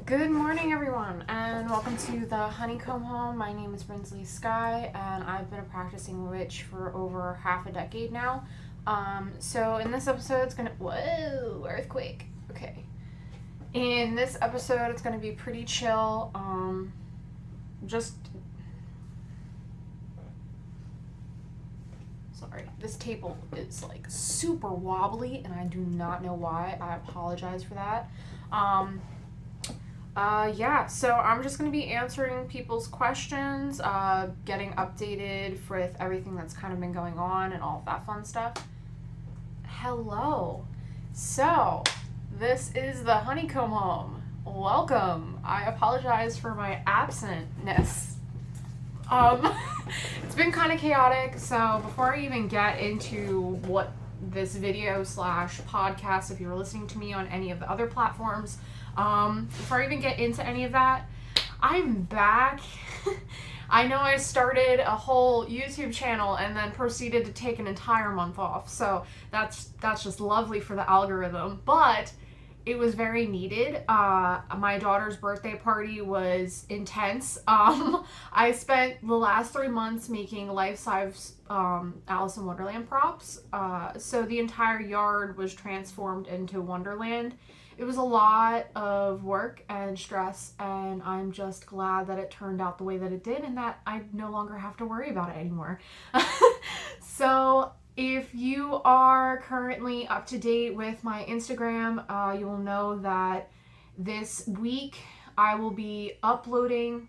Good morning, everyone, and welcome to the Honeycomb Home. My name is Brinsley Sky, and I've been a practicing witch for over half a decade now. So in this episode, it's gonna whoa earthquake. Okay. In this episode, it's gonna be pretty chill. Just sorry, this table is like super wobbly, and I do not know why. I apologize for that. So I'm just going to be answering people's questions, getting updated with everything that's kind of been going on and all of that fun stuff. Hello. So, this is the Honeycomb Home. Welcome. I apologize for my absentness. It's been kind of chaotic, so before I even get into what this video / podcast, if you're listening to me on any of the other platforms, before I even get into any of that, I'm back. I know I started a whole YouTube channel and then proceeded to take an entire month off, so that's just lovely for the algorithm, but it was very needed. My daughter's birthday party was intense. I spent the last 3 months making life-size Alice in Wonderland props, so the entire yard was transformed into Wonderland. It was a lot of work and stress, and I'm just glad that it turned out the way that it did and that I no longer have to worry about it anymore. So if you are currently up to date with my Instagram, you will know that this week I will be uploading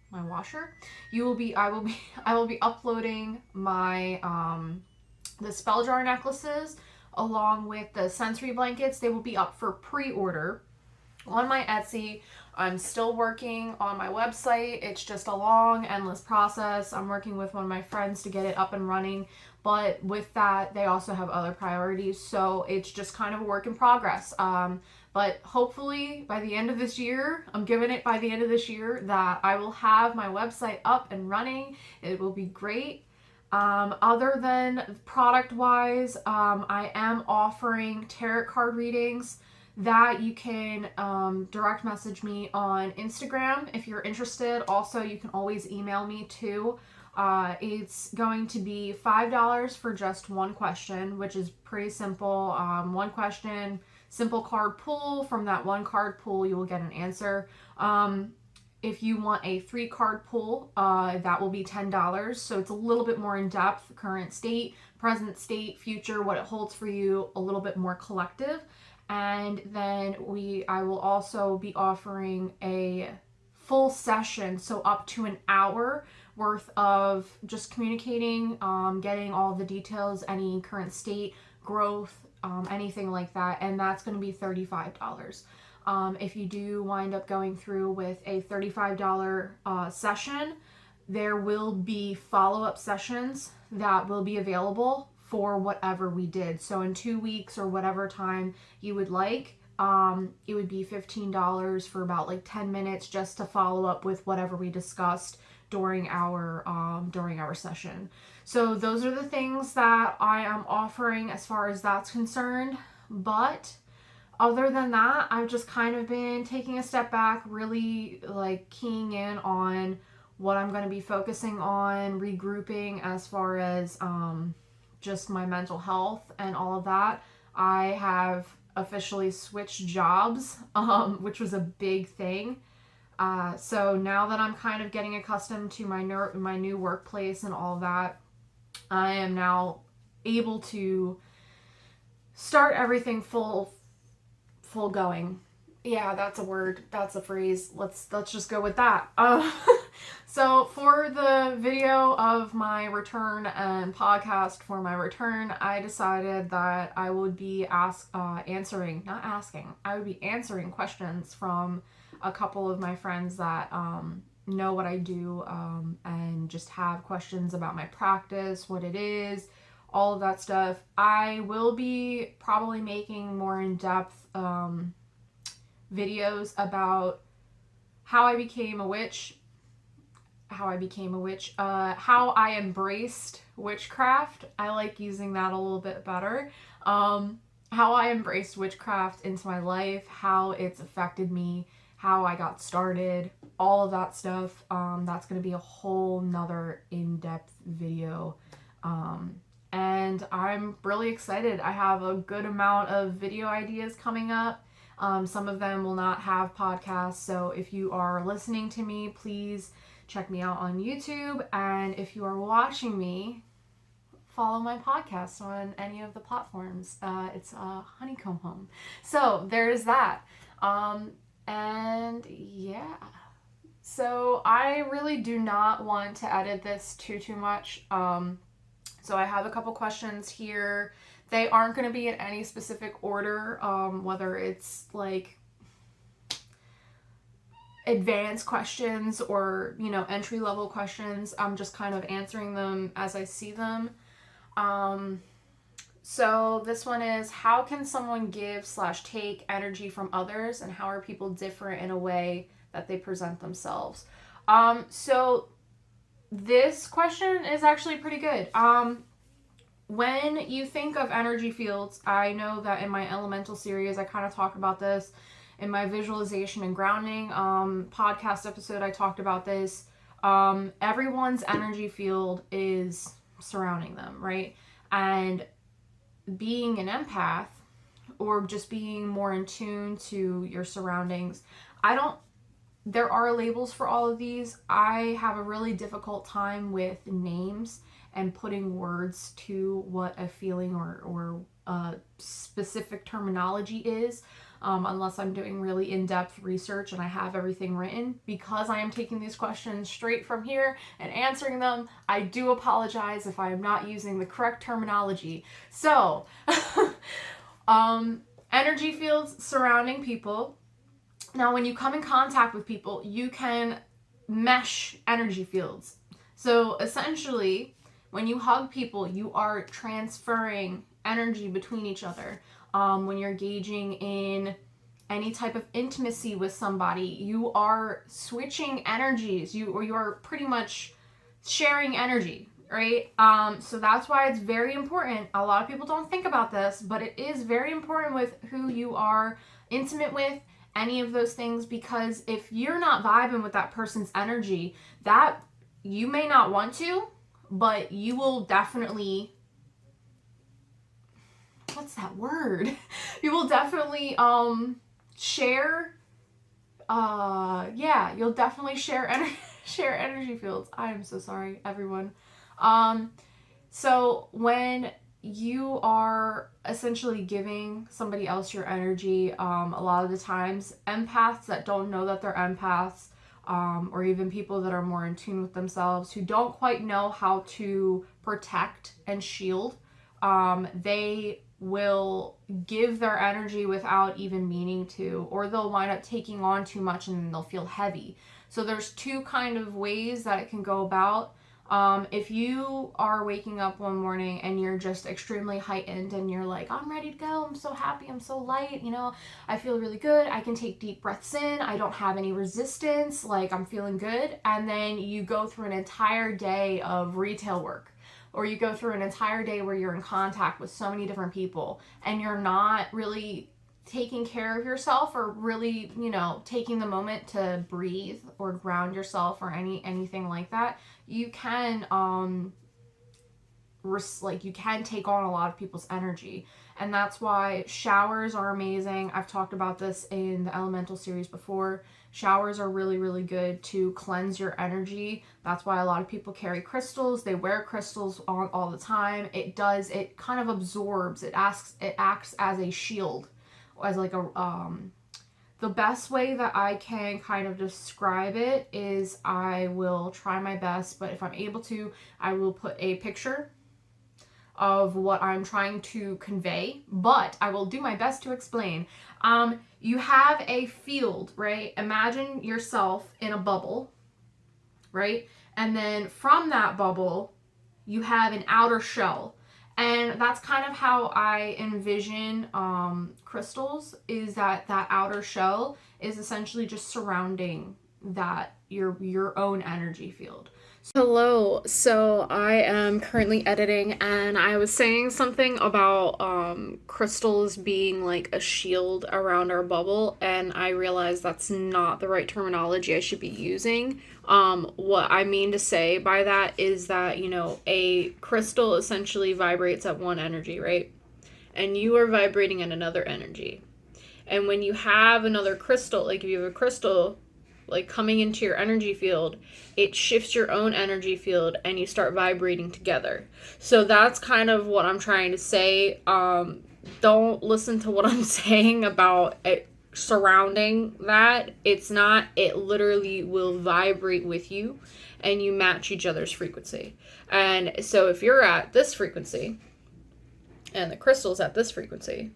my washer. I will be uploading my the spell jar necklaces along with the sensory blankets. They will be up for pre-order on my Etsy. I'm still working on my website. It's just a long, endless process. I'm working with one of my friends to get it up and running, but with that, they also have other priorities, so it's just kind of a work in progress. But hopefully by the end of this year, I'm giving it by the end of this year, that I will have my website up and running. It will be great. Other than product-wise, I am offering tarot card readings that you can direct message me on Instagram if you're interested. Also, you can always email me too. It's going to be $5 for just one question, which is pretty simple. One question, simple card pull. From that one card pull, you will get an answer. If you want a 3-card pull, that will be $10. So it's a little bit more in depth, current state, present state, future, what it holds for you, a little bit more collective. And then I will also be offering a full session, so up to an hour worth of just communicating, getting all the details, any current state, growth, anything like that. And that's going to be $35. If you do wind up going through with a $35 session, there will be follow-up sessions that will be available for whatever we did. So in 2 weeks or whatever time you would like, it would be $15 for about like 10 minutes just to follow up with whatever we discussed during our session. So those are the things that I am offering as far as that's concerned. But other than that, I've just kind of been taking a step back, really like keying in on what I'm going to be focusing on, regrouping as far as just my mental health and all of that. I have officially switched jobs, which was a big thing. So now that I'm kind of getting accustomed to my new workplace and all of that, I am now able to start everything full going. Yeah, that's a word. That's a phrase. Let's just go with that. So for the video of my return and podcast for my return, I decided that I would be answering questions from a couple of my friends that know what I do, and just have questions about my practice, what it is, all of that stuff. I will be probably making more in-depth videos about how I became a witch, how I embraced witchcraft. I like using that a little bit better. how I embraced witchcraft into my life, how it's affected me, how I got started, all of that stuff. That's going to be a whole nother in-depth video. And I'm really excited. I have a good amount of video ideas coming up. Some of them will not have podcasts, so if you are listening to me, please check me out on YouTube. And if you are watching me, follow my podcast on any of the platforms. It's Honeycomb Home. So there's that. And yeah. So I really do not want to edit this too much. So I have a couple questions here. They aren't going to be in any specific order, whether it's like advanced questions or, entry level questions. I'm just kind of answering them as I see them. So this one is, how can someone give/take energy from others, and how are people different in a way that they present themselves? So this question is actually pretty good. When you think of energy fields, I know that in my elemental series, I kind of talked about this. In my visualization and grounding podcast episode, I talked about this. Everyone's energy field is surrounding them, right? And being an empath, or just being more in tune to your surroundings, there are labels for all of these. I have a really difficult time with names and putting words to what a feeling or a specific terminology is, unless I'm doing really in-depth research and I have everything written. Because I am taking these questions straight from here and answering them, I do apologize if I am not using the correct terminology. So, energy fields surrounding people. Now, when you come in contact with people, you can mesh energy fields. So essentially, when you hug people, you are transferring energy between each other. When you're engaging in any type of intimacy with somebody, you are switching energies. You are pretty much sharing energy, right? So that's why it's very important. A lot of people don't think about this, but it is very important with who you are intimate with, any of those things, because if you're not vibing with that person's energy, that you may not want to, but you will definitely, what's that word? You will definitely share, you'll definitely share share energy fields. I am so sorry, everyone. So when you are essentially giving somebody else your energy, a lot of the times empaths that don't know that they're empaths, or even people that are more in tune with themselves, who don't quite know how to protect and shield, they will give their energy without even meaning to, or they'll wind up taking on too much and they'll feel heavy. So there's two kind of ways that it can go about. If you are waking up one morning and you're just extremely heightened and you're like, I'm ready to go, I'm so happy, I'm so light, I feel really good, I can take deep breaths in, I don't have any resistance, like I'm feeling good, and then you go through an entire day of retail work, or you go through an entire day where you're in contact with so many different people and you're not really taking care of yourself, or really, taking the moment to breathe or ground yourself, or anything like that, you can you can take on a lot of people's energy. And that's why showers are amazing. I've talked about this in the elemental series before. Showers are really, really good to cleanse your energy. That's why a lot of people carry crystals. They wear crystals on all the time. It kind of absorbs. It acts as a shield, as like the best way that I can kind of describe it is, I will try my best, but if I'm able to, I will put a picture of what I'm trying to convey, but I will do my best to explain. You have a field, right? Imagine yourself in a bubble, right? And then from that bubble, you have an outer shell. And that's kind of how I envision crystals, is that outer shell is essentially just surrounding that your own energy field. Hello. So I am currently editing, and I was saying something about crystals being like a shield around our bubble, and I realized that's not the right terminology I should be using. What I mean to say by that is that, a crystal essentially vibrates at one energy, right? And you are vibrating at another energy. And when you have another crystal, like if you have a crystal like coming into your energy field, it shifts your own energy field and you start vibrating together. So that's kind of what I'm trying to say. Don't listen to what I'm saying about it surrounding that. It's not, it literally will vibrate with you and you match each other's frequency. And so if you're at this frequency and the crystal's at this frequency,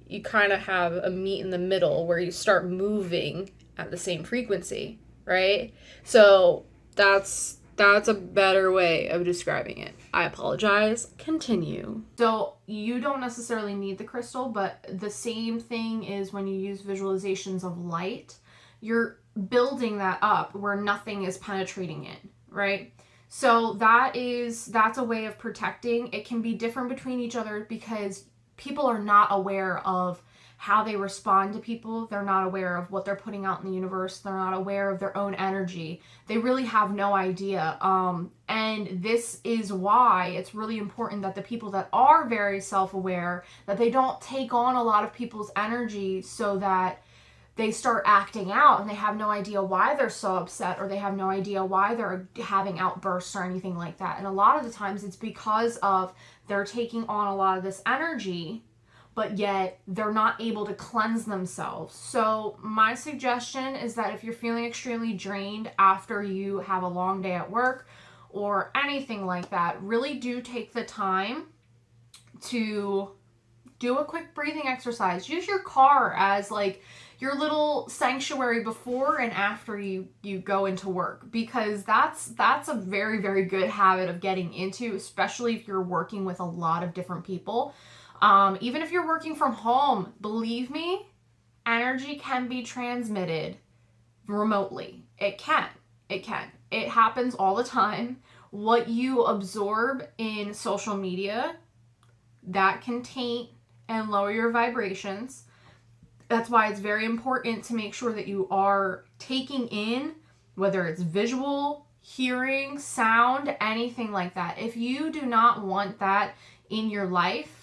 you kind of have a meet in the middle where you start moving at the same frequency, right? So that's a better way of describing it. I apologize. Continue. So you don't necessarily need the crystal, but the same thing is when you use visualizations of light, you're building that up where nothing is penetrating it, right? So that's a way of protecting. It can be different between each other because people are not aware of how they respond to people. They're not aware of what they're putting out in the universe. They're not aware of their own energy. They really have no idea. And this is why it's really important that the people that are very self-aware, that they don't take on a lot of people's energy so that they start acting out and they have no idea why they're so upset, or they have no idea why they're having outbursts or anything like that. And a lot of the times it's because of they're taking on a lot of this energy, but yet they're not able to cleanse themselves. So my suggestion is that if you're feeling extremely drained after you have a long day at work or anything like that, really do take the time to do a quick breathing exercise. Use your car as like your little sanctuary before and after you go into work, because that's a very, very good habit of getting into, especially if you're working with a lot of different people. Even if you're working from home, believe me, energy can be transmitted remotely. It can. It happens all the time. What you absorb in social media, that can taint and lower your vibrations. That's why it's very important to make sure that you are taking in, whether it's visual, hearing, sound, anything like that. If you do not want that in your life,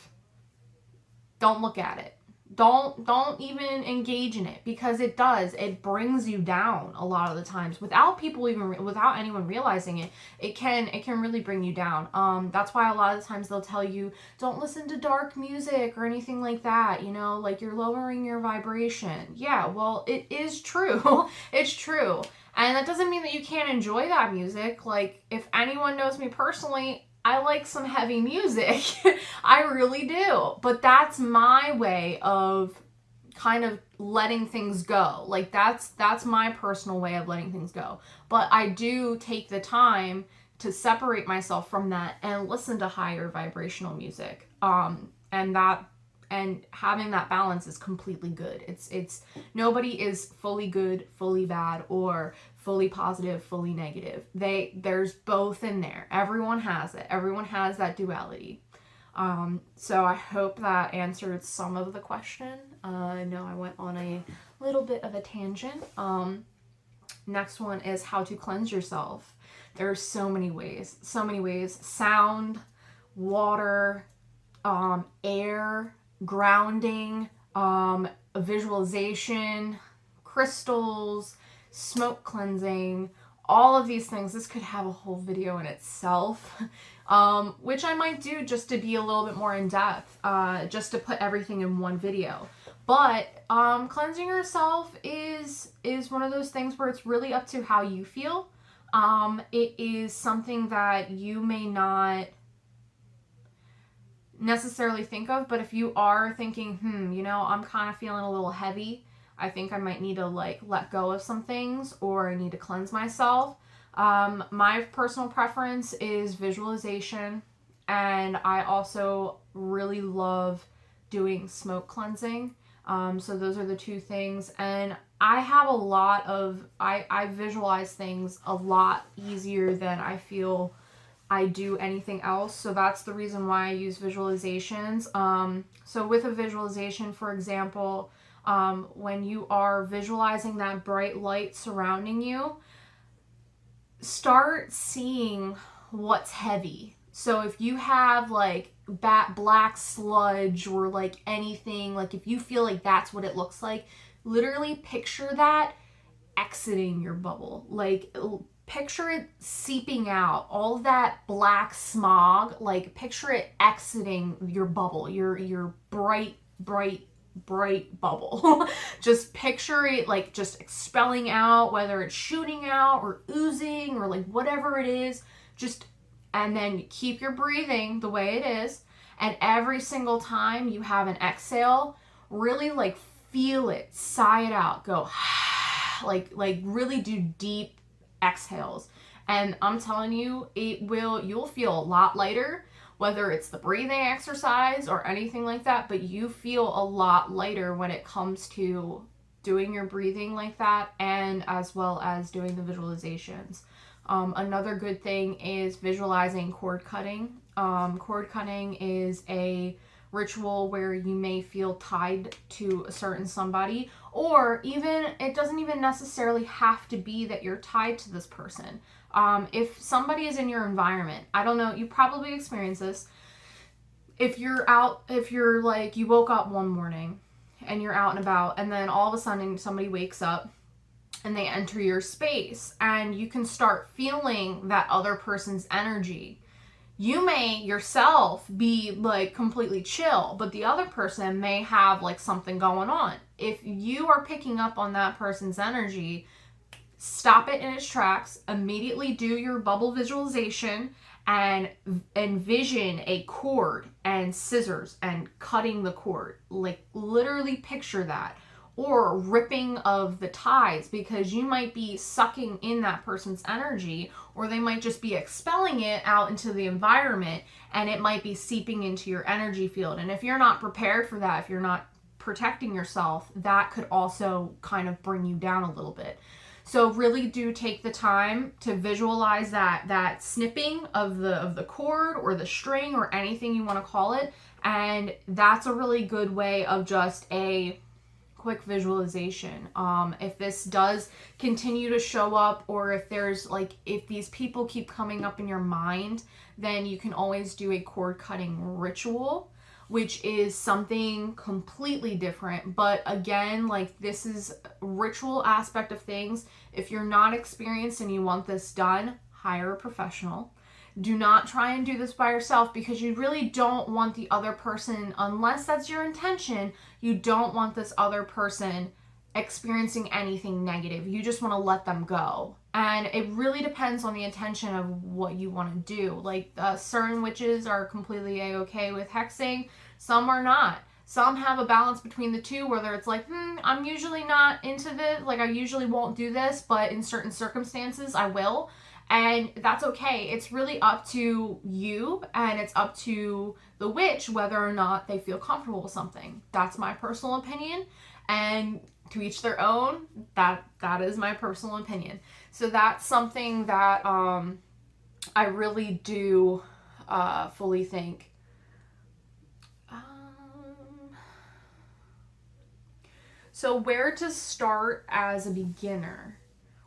don't look at it. Don't even engage in it, because it brings you down a lot of the times without without anyone realizing it. It can really bring you down. That's why a lot of the times they'll tell you don't listen to dark music or anything like that, like you're lowering your vibration. Yeah, well, it is true. It's true. And that doesn't mean that you can't enjoy that music. Like, if anyone knows me personally, I like some heavy music. I really do. But that's my way of kind of letting things go. Like, that's my personal way of letting things go. But I do take the time to separate myself from that and listen to higher vibrational music. And having that balance is completely good. It's nobody is fully good, fully bad, or fully positive, fully negative. There's both in there. Everyone has it. Everyone has that duality. So I hope that answered some of the question. I know I went on a little bit of a tangent. Next one is how to cleanse yourself. There's so many ways. Sound, water, air, grounding, visualization, crystals, smoke cleansing, all of these things. This could have a whole video in itself, which I might do just to be a little bit more in depth, just to put everything in one video. But cleansing yourself is one of those things where it's really up to how you feel. It is something that you may not necessarily think of, but if you are thinking, I'm kind of feeling a little heavy, I think I might need to let go of some things, or I need to cleanse myself. My personal preference is visualization, and I also really love doing smoke cleansing. So those are the two things. And I have a lot of, I visualize things a lot easier than I feel I do anything else. So that's the reason why I use visualizations. So with a visualization, for example, when you are visualizing that bright light surrounding you, start seeing what's heavy. So if you have like black sludge or like anything, like if you feel like that's what it looks like, literally picture that exiting your bubble. Like picture it seeping out, all that black smog, like picture it exiting your bubble, your bright bubble. Just picture it like just expelling out, whether it's shooting out or oozing or like whatever it is. Just, and then keep your breathing the way it is, and every single time you have an exhale, really like feel it, sigh it out, go like really do deep exhales. And I'm telling you, you'll feel a lot lighter, whether it's the breathing exercise or anything like that, but you feel a lot lighter when it comes to doing your breathing like that, and as well as doing the visualizations. Another good thing is visualizing cord cutting. Cord cutting is a ritual where you may feel tied to a certain somebody, or even it doesn't even necessarily have to be that you're tied to this person. If somebody is in your environment, I don't know, you probably experience this. If you're like, you woke up one morning and you're out and about, and then all of a sudden somebody wakes up and they enter your space, and you can start feeling that other person's energy. You may yourself be like completely chill, but the other person may have like something going on. If you are picking up on that person's energy, stop it in its tracks, immediately do your bubble visualization and envision a cord and scissors and cutting the cord. Like literally picture that. Or ripping of the ties, because you might be sucking in that person's energy, or they might just be expelling it out into the environment, and it might be seeping into your energy field. And if you're not prepared for that, if you're not protecting yourself, that could also kind of bring you down a little bit. So really do take the time to visualize that snipping of the cord or the string or anything you want to call it. And that's a really good way of just a quick visualization. If this does continue to show up, or if there's like, if these people keep coming up in your mind, then you can always do a cord cutting ritual, which is something completely different. But again, like this is ritual aspect of things. If you're not experienced and you want this done, hire a professional. Do not try and do this by yourself, because you really don't want the other person, unless that's your intention, you don't want this other person experiencing anything negative. You just want to let them go. And it really depends on the intention of what you want to do. Like certain witches are completely a-okay with hexing, some are not. Some have a balance between the two, whether it's like, I'm usually not into this, like I usually won't do this, but in certain circumstances I will. And that's okay. It's really up to you, and it's up to the witch whether or not they feel comfortable with something. That's my personal opinion, and to each their own. That is my personal opinion. So that's something that I really do fully think. So where to start as a beginner?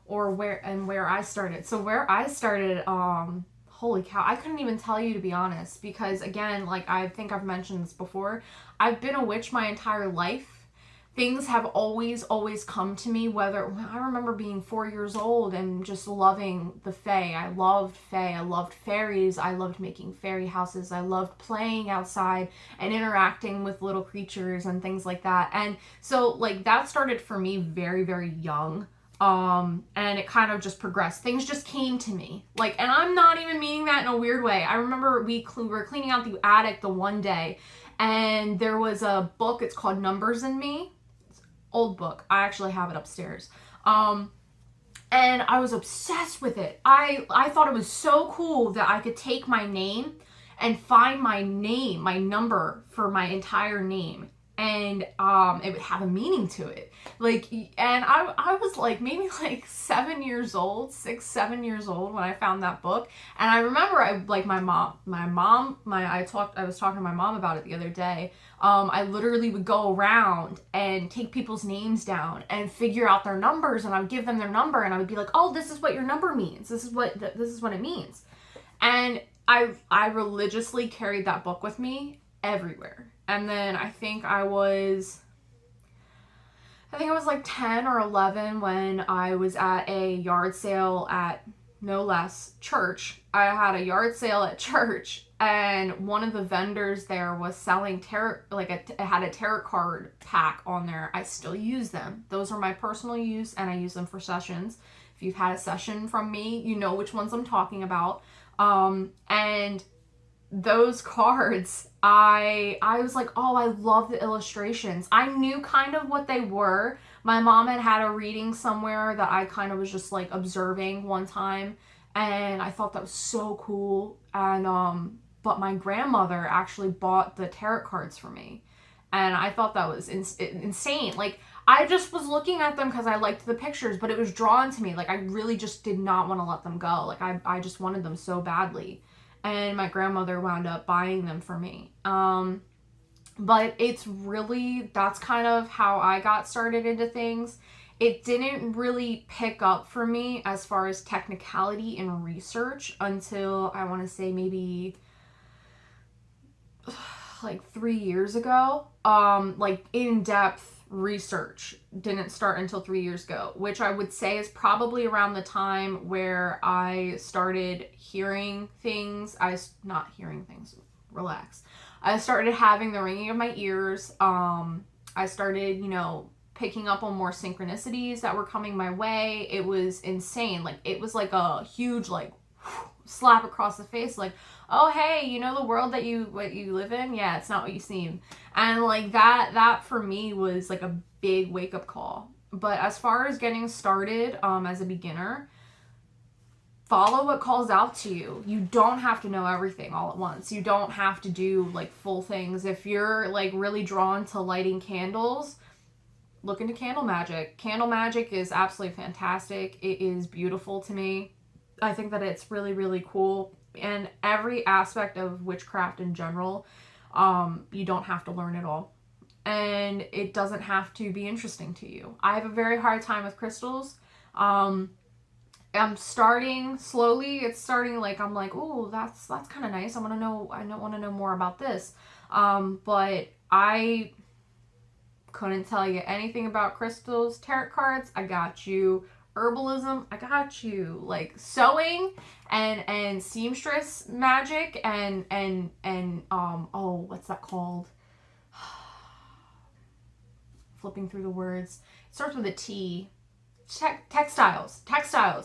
Or where I started. So where I started, holy cow, I couldn't even tell you, to be honest, because again, like I think I've mentioned this before, I've been a witch my entire life. Things have always come to me, I remember being 4 years old and just loving the fae. I loved fae, I loved fairies, I loved making fairy houses, I loved playing outside and interacting with little creatures and things like that. And so like that started for me very, very young. And it kind of just progressed. Things just came to me. Like, and I'm not even meaning that in a weird way. I remember we were cleaning out the attic the one day, and there was a book. It's called Numbers in Me. It's an old book. I actually have it upstairs. And I was obsessed with it. I thought it was so cool that I could take my name and find my name, my number for my entire name and it would have a meaning to it. Like, and I was like maybe like 7 years old, 6, 7 years old when I found that book. And I remember I was talking to my mom about it the other day. I literally would go around and take people's names down and figure out their numbers, and I would give them their number, and I would be like, oh, this is what your number means. This is what it means. And I religiously carried that book with me everywhere. And then I think I was like 10 or 11 when I was at a yard sale at, no less, church. I had a yard sale at church, and one of the vendors there was selling tarot, it had a tarot card pack on there. I still use them. Those are my personal use, and I use them for sessions. If you've had a session from me, you know which ones I'm talking about. And those cards, I was like, oh, I love the illustrations. I knew kind of what they were. My mom had a reading somewhere that I kind of was just like observing one time, and I thought that was so cool. And but my grandmother actually bought the tarot cards for me, and I thought that was insane. Like, I just was looking at them because I liked the pictures, but it was drawn to me. Like, I really just did not want to let them go. Like, I just wanted them so badly. And my grandmother wound up buying them for me. But it's really, that's kind of how I got started into things. It didn't really pick up for me as far as technicality and research until, I want to say, maybe like 3 years ago. Like, in-depth research didn't start until 3 years ago, which I would say is probably around the time where I started hearing things. Not hearing things, relax. I started having the ringing of my ears. I started, picking up on more synchronicities that were coming my way. It was insane. Like, it was like a huge, like, slap across the face. Like, oh, hey, the world that you live in? Yeah, it's not what you seem. And like that for me was like a big wake up call. But as far as getting started, as a beginner, follow what calls out to you. You don't have to know everything all at once. You don't have to do like full things. If you're like really drawn to lighting candles, look into candle magic. Candle magic is absolutely fantastic. It is beautiful to me. I think that it's really, really cool. And every aspect of witchcraft in general, you don't have to learn it all. And it doesn't have to be interesting to you. I have a very hard time with crystals. I'm starting slowly. It's starting like, I'm like, oh, that's kind of nice. I want to know more about this. But I couldn't tell you anything about crystals. Tarot cards, I got you. Herbalism, I got you. Like sewing and seamstress magic and what's that called? Flipping through the words. It starts with a T. Textiles,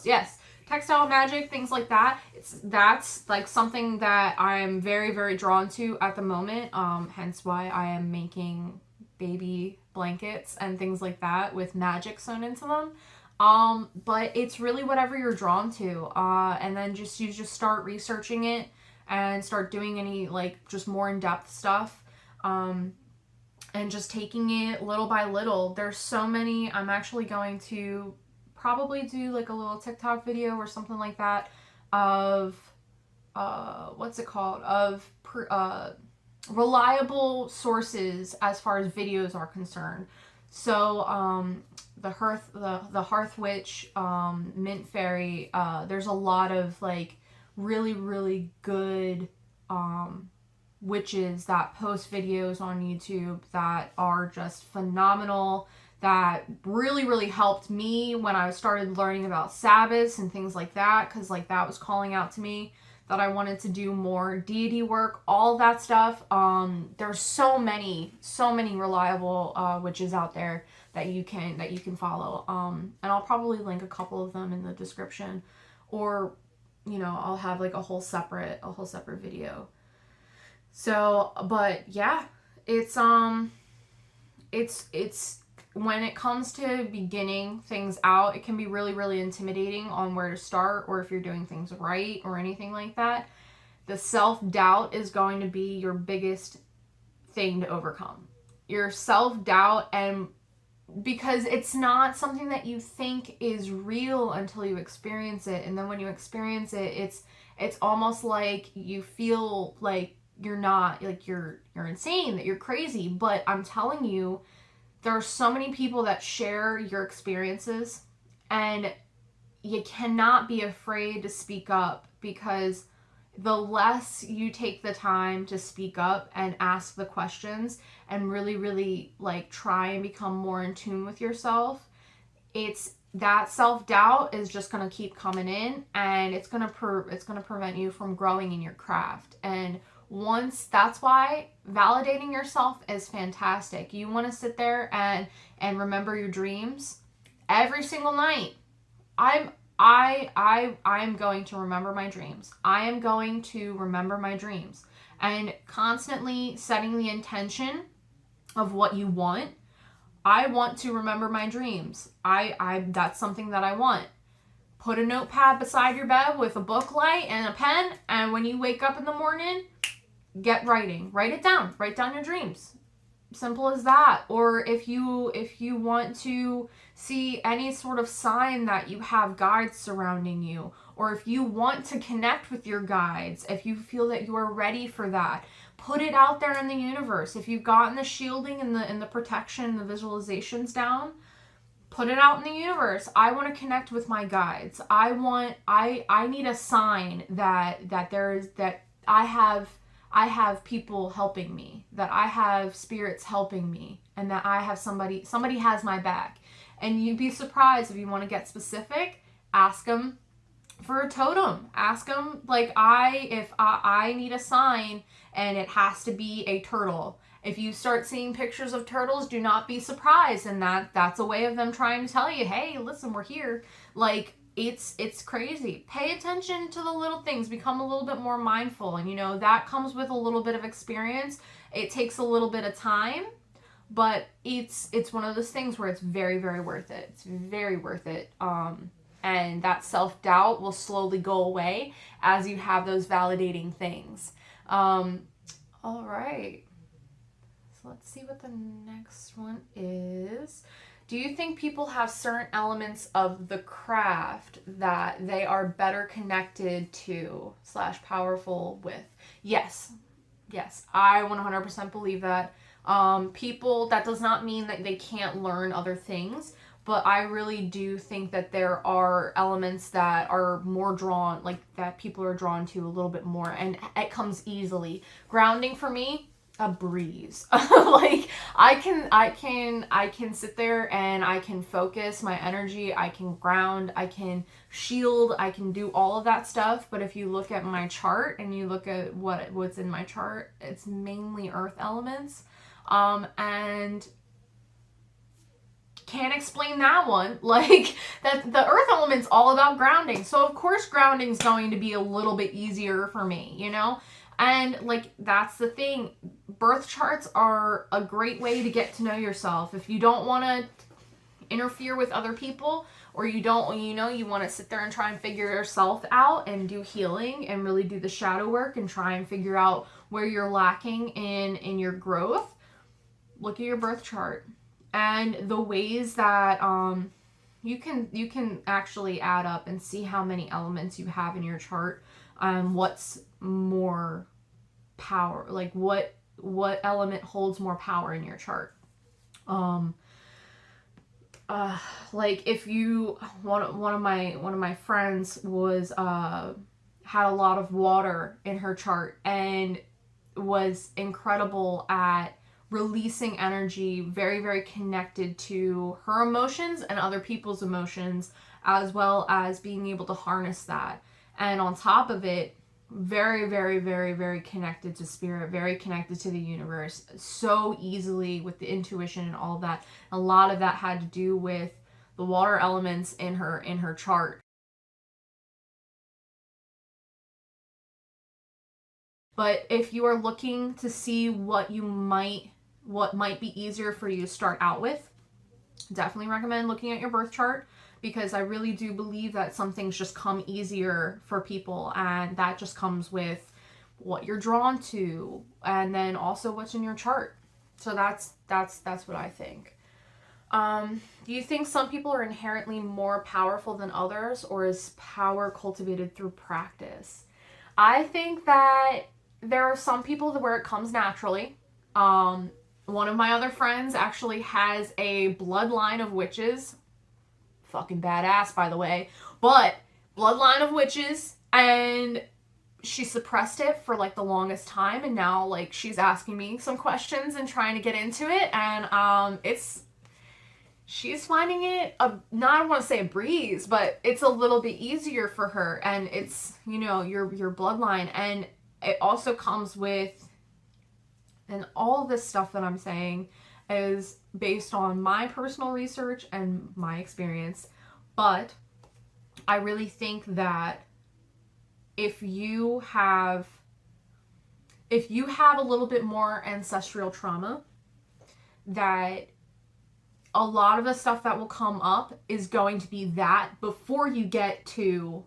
yes. Textile magic, things like that. That's like something that I'm very, very drawn to at the moment. Hence why I am making baby blankets and things like that with magic sewn into them. But it's really whatever you're drawn to. And then you just start researching it and start doing any like just more in-depth stuff. And just taking it little by little. There's so many. I'm actually going to probably do like a little TikTok video or something like that of, what's it called? Of, reliable sources as far as videos are concerned. So, the Hearth Witch, Mint Fairy, there's a lot of like really, really good, witches that post videos on YouTube that are just phenomenal, that really, really helped me when I started learning about Sabbaths and things like that, because like that was calling out to me that I wanted to do more deity work, all that stuff. There's so many reliable witches out there that you can follow. And I'll probably link a couple of them in the description, or I'll have like a whole separate video. So, but yeah, it's when it comes to beginning things out, it can be really, really intimidating on where to start, or if you're doing things right or anything like that. The self-doubt is going to be your biggest thing to overcome. your self-doubt, and because it's not something that you think is real until you experience it. And then when you experience it, it's almost like you feel like you're not, like you're insane, that you're crazy. But I'm telling you, there are so many people that share your experiences, and you cannot be afraid to speak up, because the less you take the time to speak up and ask the questions and really, really like try and become more in tune with yourself, it's that self-doubt is just going to keep coming in, and it's going to prevent you from growing in your craft. And that's why validating yourself is fantastic. You want to sit there and remember your dreams every single night. I'm going to remember my dreams. I am going to remember my dreams, and constantly setting the intention of what you want. I want to remember my dreams. That's something that I want. Put a notepad beside your bed with a book light and a pen, and when you wake up in the morning, get writing. Write it down. Write down your dreams. Simple as that. Or if you want to see any sort of sign that you have guides surrounding you, or if you want to connect with your guides, if you feel that you are ready for that, put it out there in the universe. If you've gotten the shielding and the protection, the visualizations down, put it out in the universe. I want to connect with my guides. I need a sign that I have people helping me, that I have spirits helping me, and that I have somebody has my back. And you'd be surprised, if you want to get specific, ask them for a totem. Ask them, like, if I need a sign, and it has to be a turtle. If you start seeing pictures of turtles, do not be surprised. And that's a way of them trying to tell you, hey, listen, we're here. Like, it's crazy. Pay attention to the little things. Become a little bit more mindful. And, that comes with a little bit of experience. It takes a little bit of time, but it's one of those things where it's very, very worth it. It's very worth it. And that self-doubt will slowly go away as you have those validating things. All right. So let's see what the next one is. Do you think people have certain elements of the craft that they are better connected to / powerful with? Yes. I 100% believe that. People, that does not mean that they can't learn other things, but I really do think that there are elements that are more drawn, like that people are drawn to a little bit more, and it comes easily. Grounding for me, a breeze. Like I can sit there and I can focus my energy, I can ground, I can shield, I can do all of that stuff. But if you look at my chart and you look at what's in my chart, it's mainly earth elements. And can't explain that one. Like that, the earth element's all about grounding. So of course grounding's going to be a little bit easier for me, And like, that's the thing. Birth charts are a great way to get to know yourself. If you don't want to interfere with other people, or you don't, you want to sit there and try and figure yourself out and do healing and really do the shadow work and try and figure out where you're lacking in your growth, look at your birth chart and the ways that you can actually add up and see how many elements you have in your chart. What's more power, like what element holds more power in your chart. Like if you one of my friends was had a lot of water in her chart and was incredible at releasing energy, very, very connected to her emotions and other people's emotions, as well as being able to harness that. And on top of it, very, very, very, very connected to spirit, very connected to the universe, so easily with the intuition and all of that. A lot of that had to do with the water elements in her chart. But if you are looking to see what might be easier for you to start out with, definitely recommend looking at your birth chart, because I really do believe that some things just come easier for people, and that just comes with what you're drawn to and then also what's in your chart. So that's what I think. Do you think some people are inherently more powerful than others, or is power cultivated through practice? I think that there are some people where it comes naturally. One of my other friends actually has a bloodline of witches. Fucking badass, by the way. But bloodline of witches, and she suppressed it for like the longest time, and now like she's asking me some questions and trying to get into it, and she's finding it not, I don't want to say a breeze, but it's a little bit easier for her, and it's, you know, your bloodline, and it also comes with, and all this stuff that I'm saying is based on my personal research and my experience, but I really think that if you have a little bit more ancestral trauma, that a lot of the stuff that will come up is going to be that before you get to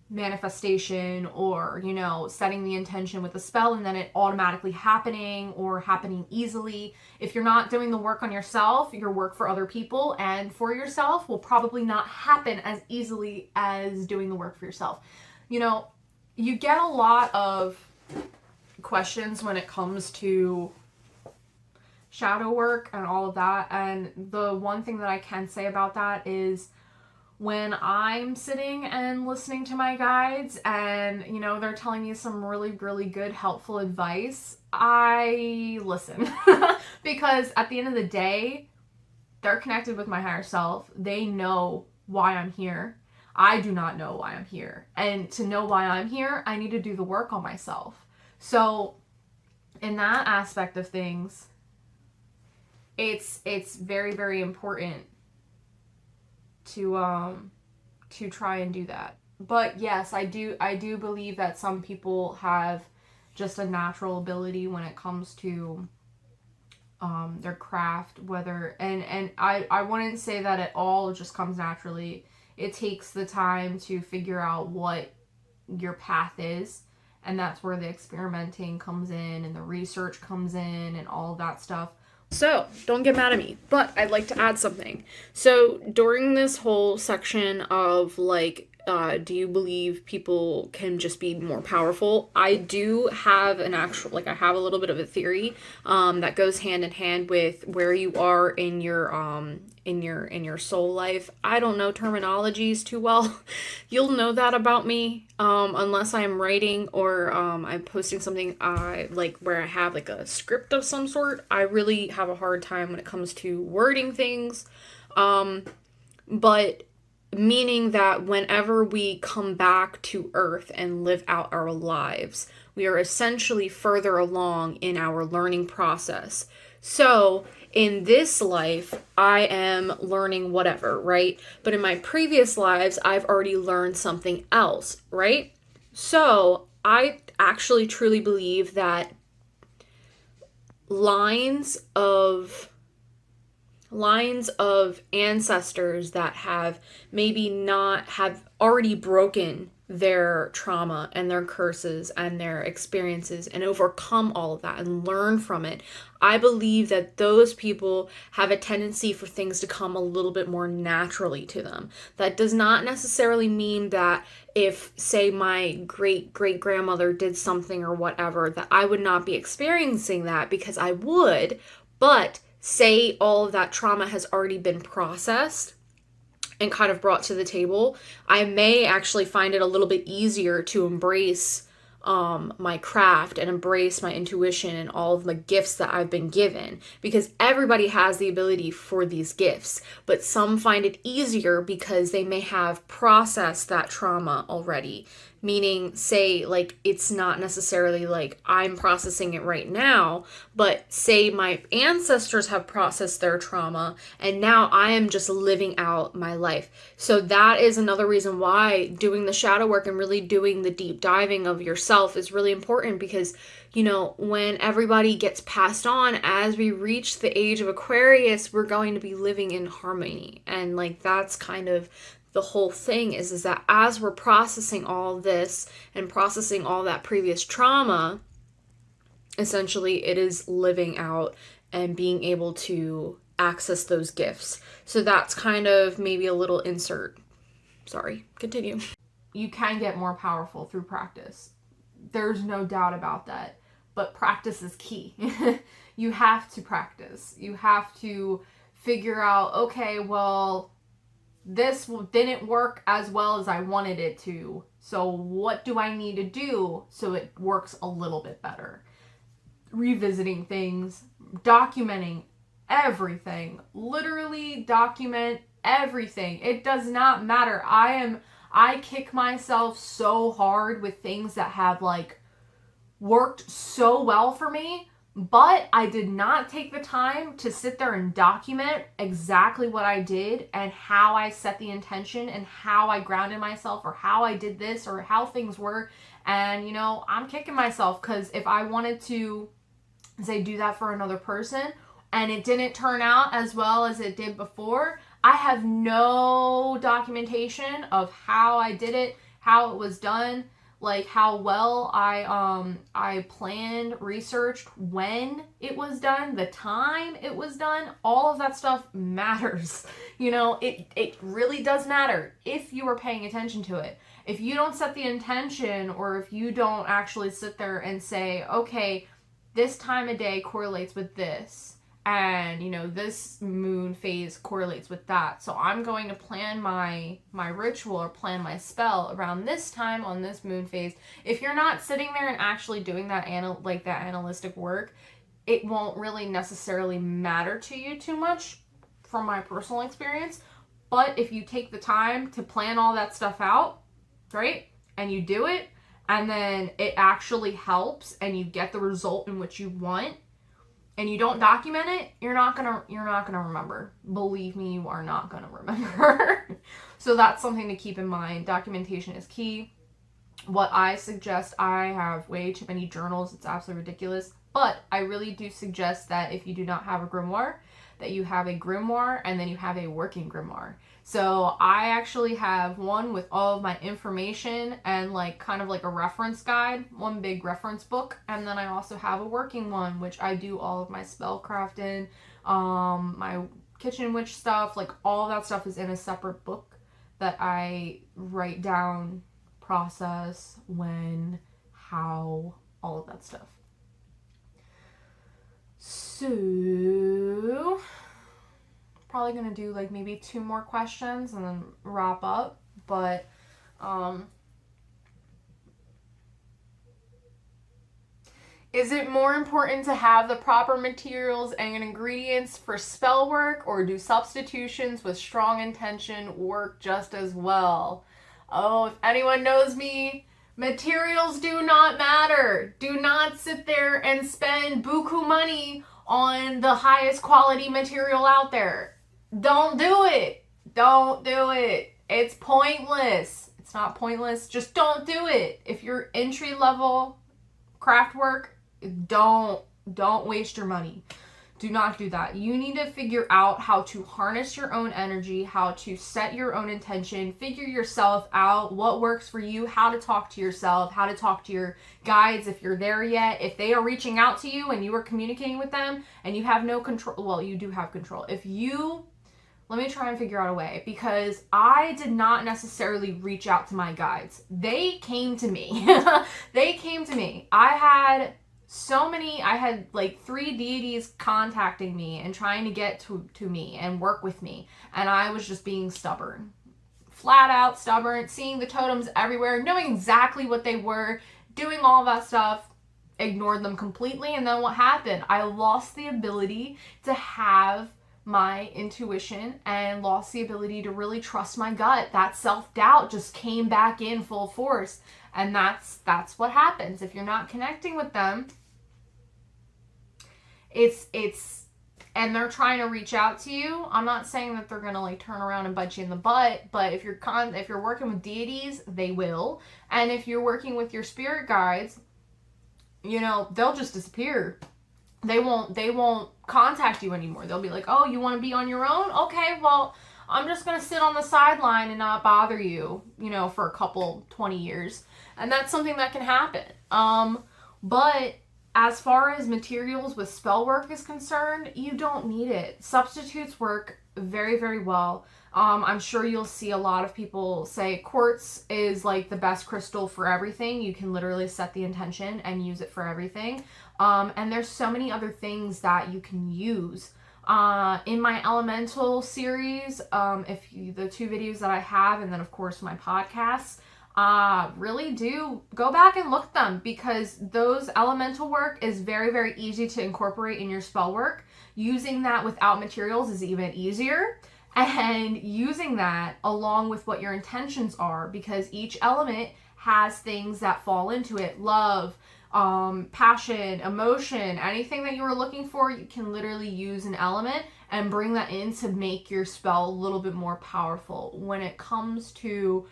manifestation, or, you know, setting the intention with a spell and then it automatically happening or happening easily. If you're not doing the work on yourself, your work for other people and for yourself will probably not happen as easily as doing the work for yourself. You know, you get a lot of questions when it comes to shadow work and all of that, and the one thing that I can say about that is when I'm sitting and listening to my guides and, you know, they're telling me some really, really good, helpful advice, I listen. Because at the end of the day, they're connected with my higher self. They know why I'm here. I do not know why I'm here. And to know why I'm here, I need to do the work on myself. So in that aspect of things, it's very, very important to try and do that. But yes, I do believe that some people have just a natural ability when it comes to their craft, whether, and I wouldn't say that at all it just comes naturally. It takes the time to figure out what your path is, and that's where the experimenting comes in and the research comes in and all of that stuff. So, don't get mad at me, but I'd like to add something. So, during this whole section of, like, do you believe people can just be more powerful? I do have an actual, like, I have a little bit of a theory that goes hand in hand with where you are in your soul life. I don't know terminologies too well. You'll know that about me unless I'm writing or I'm posting something like where I have like a script of some sort. I really have a hard time when it comes to wording things. But meaning that whenever we come back to Earth and live out our lives, we are essentially further along in our learning process. So in this life, I am learning whatever, right? But in my previous lives, I've already learned something else, right? So I actually truly believe that lines of ancestors that have maybe not have already broken their trauma and their curses and their experiences and overcome all of that and learn from it. I believe that those people have a tendency for things to come a little bit more naturally to them. That does not necessarily mean that if, say, my great-great-grandmother did something or whatever, that I would not be experiencing that, because I would, but say all of that trauma has already been processed and kind of brought to the table, I may actually find it a little bit easier to embrace my craft and embrace my intuition and all of the gifts that I've been given, because everybody has the ability for these gifts, but some find it easier because they may have processed that trauma already. Meaning, say, like, it's not necessarily like I'm processing it right now, but say my ancestors have processed their trauma and now I am just living out my life. So that is another reason why doing the shadow work and really doing the deep diving of yourself is really important, because, you know, when everybody gets passed on, as we reach the age of Aquarius, we're going to be living in harmony. And, like, that's kind of the whole thing is that as we're processing all this and processing all that previous trauma, essentially it is living out and being able to access those gifts. So that's kind of maybe a little insert. Sorry, continue. You can get more powerful through practice. There's no doubt about that. But practice is key. You have to practice. You have to figure out, okay, well, this didn't work as well as I wanted it to. So what do I need to do so it works a little bit better? Revisiting things, documenting everything. Literally document everything. It does not matter. I kick myself so hard with things that have like worked so well for me, but I did not take the time to sit there and document exactly what I did and how I set the intention and how I grounded myself or how I did this or how things were. And, you know, I'm kicking myself because if I wanted to, say, do that for another person and it didn't turn out as well as it did before, I have no documentation of how I did it, how it was done, like how well I planned, researched when it was done, the time it was done. All of that stuff matters. You know, it really does matter if you are paying attention to it. If you don't set the intention, or if you don't actually sit there and say, okay, this time of day correlates with this, and, you know, this moon phase correlates with that. So I'm going to plan my ritual or plan my spell around this time on this moon phase. If you're not sitting there and actually doing that that analytic work, it won't really necessarily matter to you too much from my personal experience. But if you take the time to plan all that stuff out, right? And you do it, and then it actually helps and you get the result in which you want, and you don't document it, you're not gonna remember. Believe me, you are not gonna remember. So that's something to keep in mind. Documentation is key. What I suggest, I have way too many journals. It's absolutely ridiculous. But I really do suggest that if you do not have a grimoire, that you have a grimoire and then you have a working grimoire. So I actually have one with all of my information and like kind of like a reference guide, one big reference book. And then I also have a working one, which I do all of my spellcraft in, my kitchen witch stuff, like all that stuff is in a separate book that I write down, process, when, how, all of that stuff. So probably gonna do like maybe 2 more questions and then wrap up, but is it more important to have the proper materials and ingredients for spell work, or do substitutions with strong intention work just as well? Oh, if anyone knows me, materials do not matter. Do not sit there and spend buku money on the highest quality material out there. Don't do it. Don't do it. It's pointless. It's not pointless. Just don't do it. If you're entry level craft work, don't waste your money. Do not do that. You need to figure out how to harness your own energy, how to set your own intention, figure yourself out, what works for you, how to talk to yourself, how to talk to your guides if you're there yet. If they are reaching out to you and you are communicating with them and you have no control, well, you do have control. Let me try and figure out a way, because I did not necessarily reach out to my guides. They came to me. They came to me. I had like 3 deities contacting me and trying to get to me and work with me. And I was just being stubborn. Flat out stubborn, seeing the totems everywhere, knowing exactly what they were, doing all that stuff, ignored them completely. And then what happened? I lost the ability to have my intuition and lost the ability to really trust my gut. That self-doubt just came back in full force. And that's what happens. If you're not connecting with them, and they're trying to reach out to you. I'm not saying that they're gonna like turn around and bite you in the butt, but if you're working with deities, they will. And if you're working with your spirit guides, you know, they'll just disappear. They won't contact you anymore. They'll be like, oh, you want to be on your own? Okay, well, I'm just going to sit on the sideline and not bother you, you know, for a couple 20 years. And that's something that can happen. But as far as materials with spell work is concerned, you don't need it. Substitutes work very, very well. I'm sure you'll see a lot of people say quartz is like the best crystal for everything. You can literally set the intention and use it for everything. And there's so many other things that you can use. In my elemental series, the 2 videos that I have, and then of course my podcasts, really do go back and look at them, because those elemental work is very, very easy to incorporate in your spell work. Using that without materials is even easier. And using that along with what your intentions are, because each element has things that fall into it. Love, passion, emotion, anything that you were looking for, you can literally use an element and bring that in to make your spell a little bit more powerful. When it comes to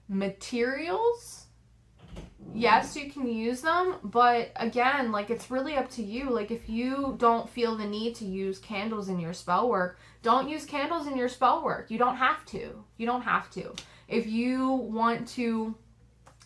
materials, yes, you can use them, but again, like, it's really up to you. Like, if you don't feel the need to use candles in your spell work, don't use candles in your spell work. You don't have to. You don't have to. If you want to,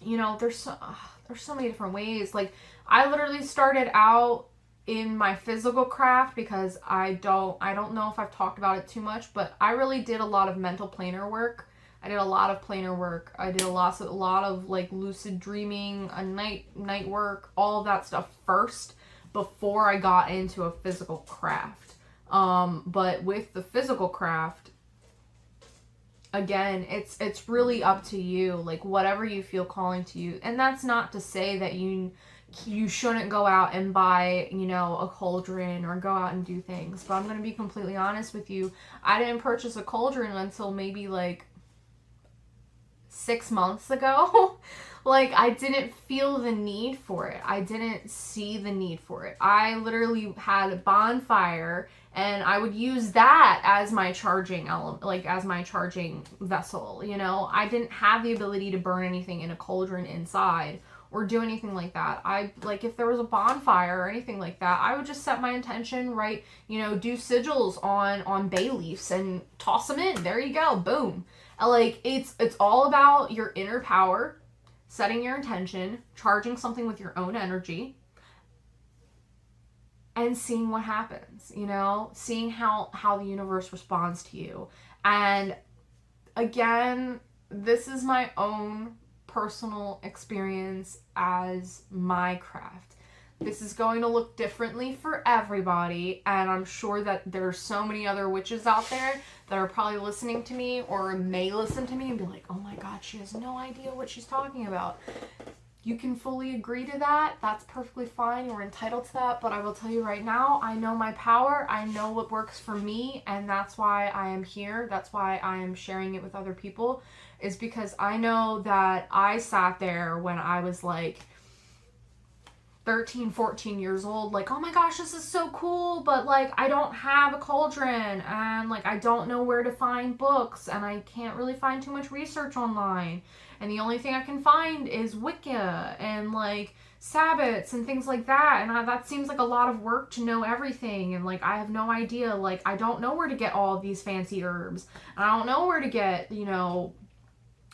you know, there's so many different ways. Like, I literally started out in my physical craft, because I don't know if I've talked about it too much, but I really did a lot of mental planar work. I did a lot of planar work. I did a lot of like lucid dreaming, a night work, all of that stuff first before I got into a physical craft. But with the physical craft, again, it's really up to you, like whatever you feel calling to you. And that's not to say that you shouldn't go out and buy, you know, a cauldron or go out and do things. But I'm going to be completely honest with you. I didn't purchase a cauldron until maybe like 6 months ago. Like, I didn't feel the need for it. I didn't see the need for it. I literally had a bonfire, and I would use that as my charging element, like as my charging vessel, you know. I didn't have the ability to burn anything in a cauldron inside or do anything like that. Like, if there was a bonfire or anything like that, I would just set my intention, right, you know, do sigils on bay leaves and toss them in. There you go. Boom. Like, it's all about your inner power, setting your intention, charging something with your own energy, and seeing what happens, you know, seeing how the universe responds to you. And again, this is my own personal experience as my craft. This is going to look differently for everybody, and I'm sure that there's so many other witches out there that are probably listening to me or may listen to me and be like, oh my god, she has no idea what she's talking about. You can fully agree to that. That's perfectly fine. You're entitled to that. But I will tell you right now, I know my power. I know what works for me, and that's why I am here. That's why I am sharing it with other people, is because I know that I sat there when I was like 13, 14 years old, like, oh my gosh, this is so cool, but like, I don't have a cauldron, and like, I don't know where to find books, and I can't really find too much research online, and the only thing I can find is Wicca and like Sabbats and things like that, and that seems like a lot of work to know everything, and like, I have no idea, like, I don't know where to get all of these fancy herbs, and I don't know where to get, you know,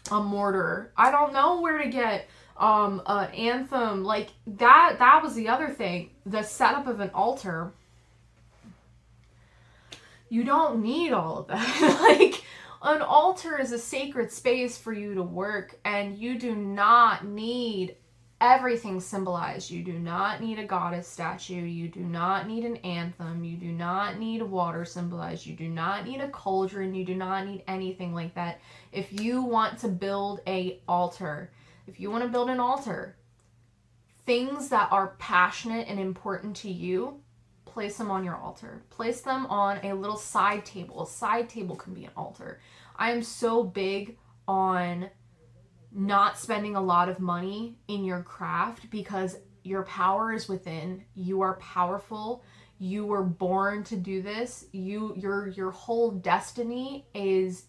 a mortar. I don't know where to get anthem. Like, that was the other thing. The setup of an altar, you don't need all of that. Like, an altar is a sacred space for you to work, and you do not need everything symbolized. You do not need a goddess statue. You do not need an anthem. You do not need water symbolized. You do not need a cauldron. You do not need anything like that. If you want to build an altar, things that are passionate and important to you, place them on your altar. Place them on a little side table. A side table can be an altar. I am so big on not spending a lot of money in your craft, because your power is within. You are powerful. You were born to do this. Your whole destiny is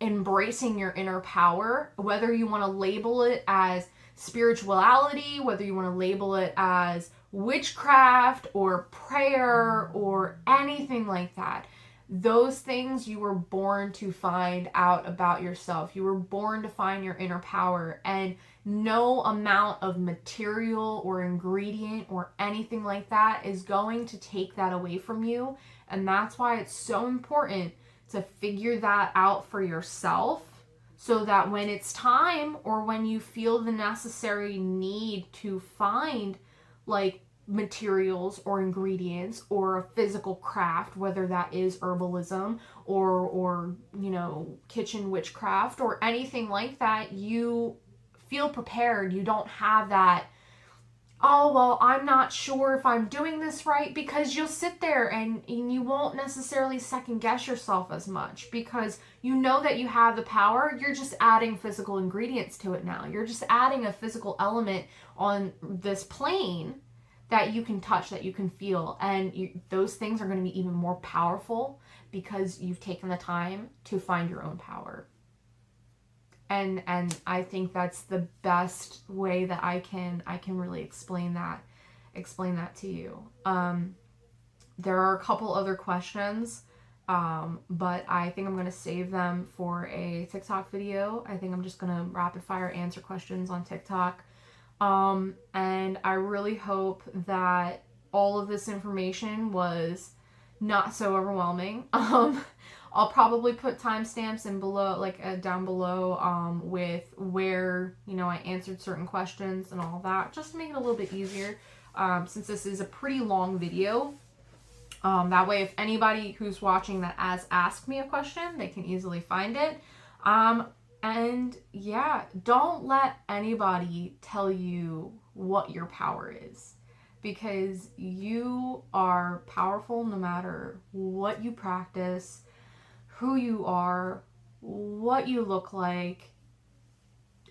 embracing your inner power, whether you want to label it as spirituality, whether you want to label it as witchcraft or prayer or anything like that. Those things you were born to find out about yourself. You were born to find your inner power, and No amount of material or ingredient or anything like that is going to take that away from you. And that's why it's so important to figure that out for yourself, so that when it's time, or when you feel the necessary need to find like materials or ingredients or a physical craft, whether that is herbalism or you know, kitchen witchcraft or anything like that, you feel prepared. You don't have that, oh, well, I'm not sure if I'm doing this right, because you'll sit there and you won't necessarily second guess yourself as much, because you know that you have the power. You're just adding physical ingredients to it now. You're just adding a physical element on this plane that you can touch, that you can feel. And those things are going to be even more powerful because you've taken the time to find your own power. And I think that's the best way that I can really explain that to you. There are a couple other questions, but I think I'm going to save them for a TikTok video. I think I'm just going to rapid fire answer questions on TikTok. And I really hope that all of this information was not so overwhelming. I'll probably put timestamps in below, like down below, with where, you know, I answered certain questions and all that, just to make it a little bit easier, since this is a pretty long video. That way, if anybody who's watching that has asked me a question, they can easily find it. And yeah, don't let anybody tell you what your power is, because you are powerful no matter what you practice, who you are, what you look like.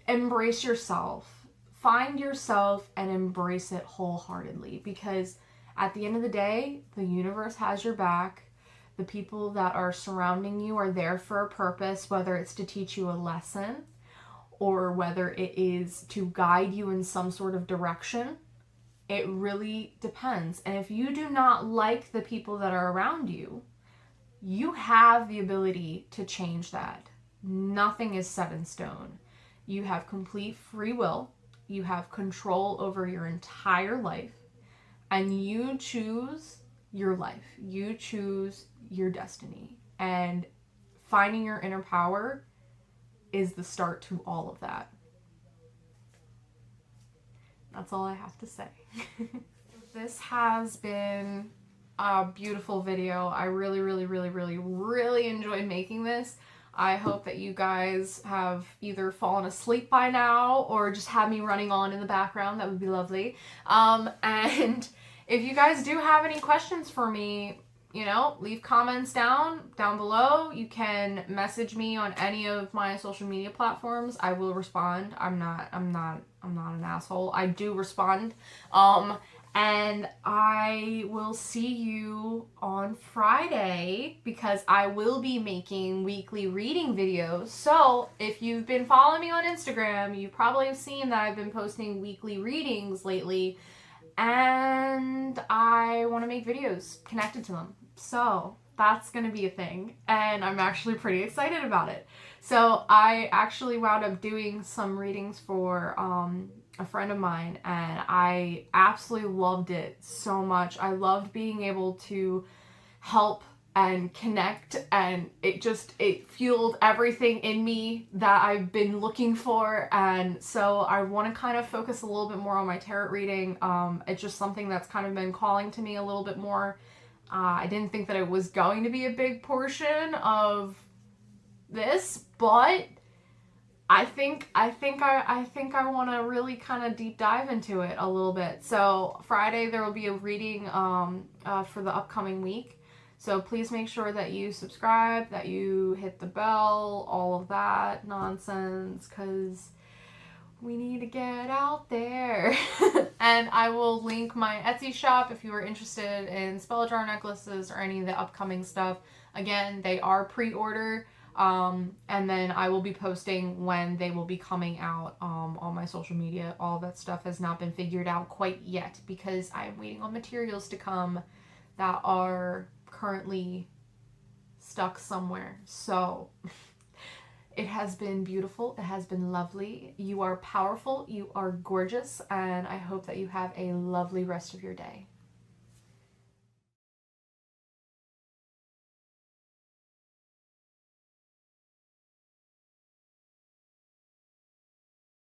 Embrace yourself. Find yourself and embrace it wholeheartedly, because at the end of the day, the universe has your back. The people that are surrounding you are there for a purpose, whether it's to teach you a lesson or whether it is to guide you in some sort of direction. It really depends. And if you do not like the people that are around you, you have the ability to change that. Nothing is set in stone. You have complete free will. You have control over your entire life. And you choose your life. You choose your destiny. And finding your inner power is the start to all of that. That's all I have to say. This has been a beautiful video. I really, really, really, really, really enjoyed making this. I hope that you guys have either fallen asleep by now or just have me running on in the background. That would be lovely. And if you guys do have any questions for me, you know, leave comments down below. You can message me on any of my social media platforms. I will respond. I'm not an asshole. I do respond. And I will see you on Friday, because I will be making weekly reading videos. So if you've been following me on Instagram, you probably have seen that I've been posting weekly readings lately, and I want to make videos connected to them. So that's going to be a thing, and I'm actually pretty excited about it. So I actually wound up doing some readings for a friend of mine, and I absolutely loved it so much. I loved being able to help and connect, and it fueled everything in me that I've been looking for. And so I want to kind of focus a little bit more on my tarot reading. It's just something that's kind of been calling to me a little bit more. I didn't think that it was going to be a big portion of this, but I think I want to really kind of deep dive into it a little bit. So Friday there will be a reading for the upcoming week. So please make sure that you subscribe, that you hit the bell, all of that nonsense, because we need to get out there. And I will link my Etsy shop if you are interested in spell jar necklaces or any of the upcoming stuff. Again, they are pre-order. And then I will be posting when they will be coming out on my social media. All that stuff has not been figured out quite yet, because I'm waiting on materials to come that are currently stuck somewhere. So It has been beautiful. It has been lovely. You are powerful. You are gorgeous. And I hope that you have a lovely rest of your day.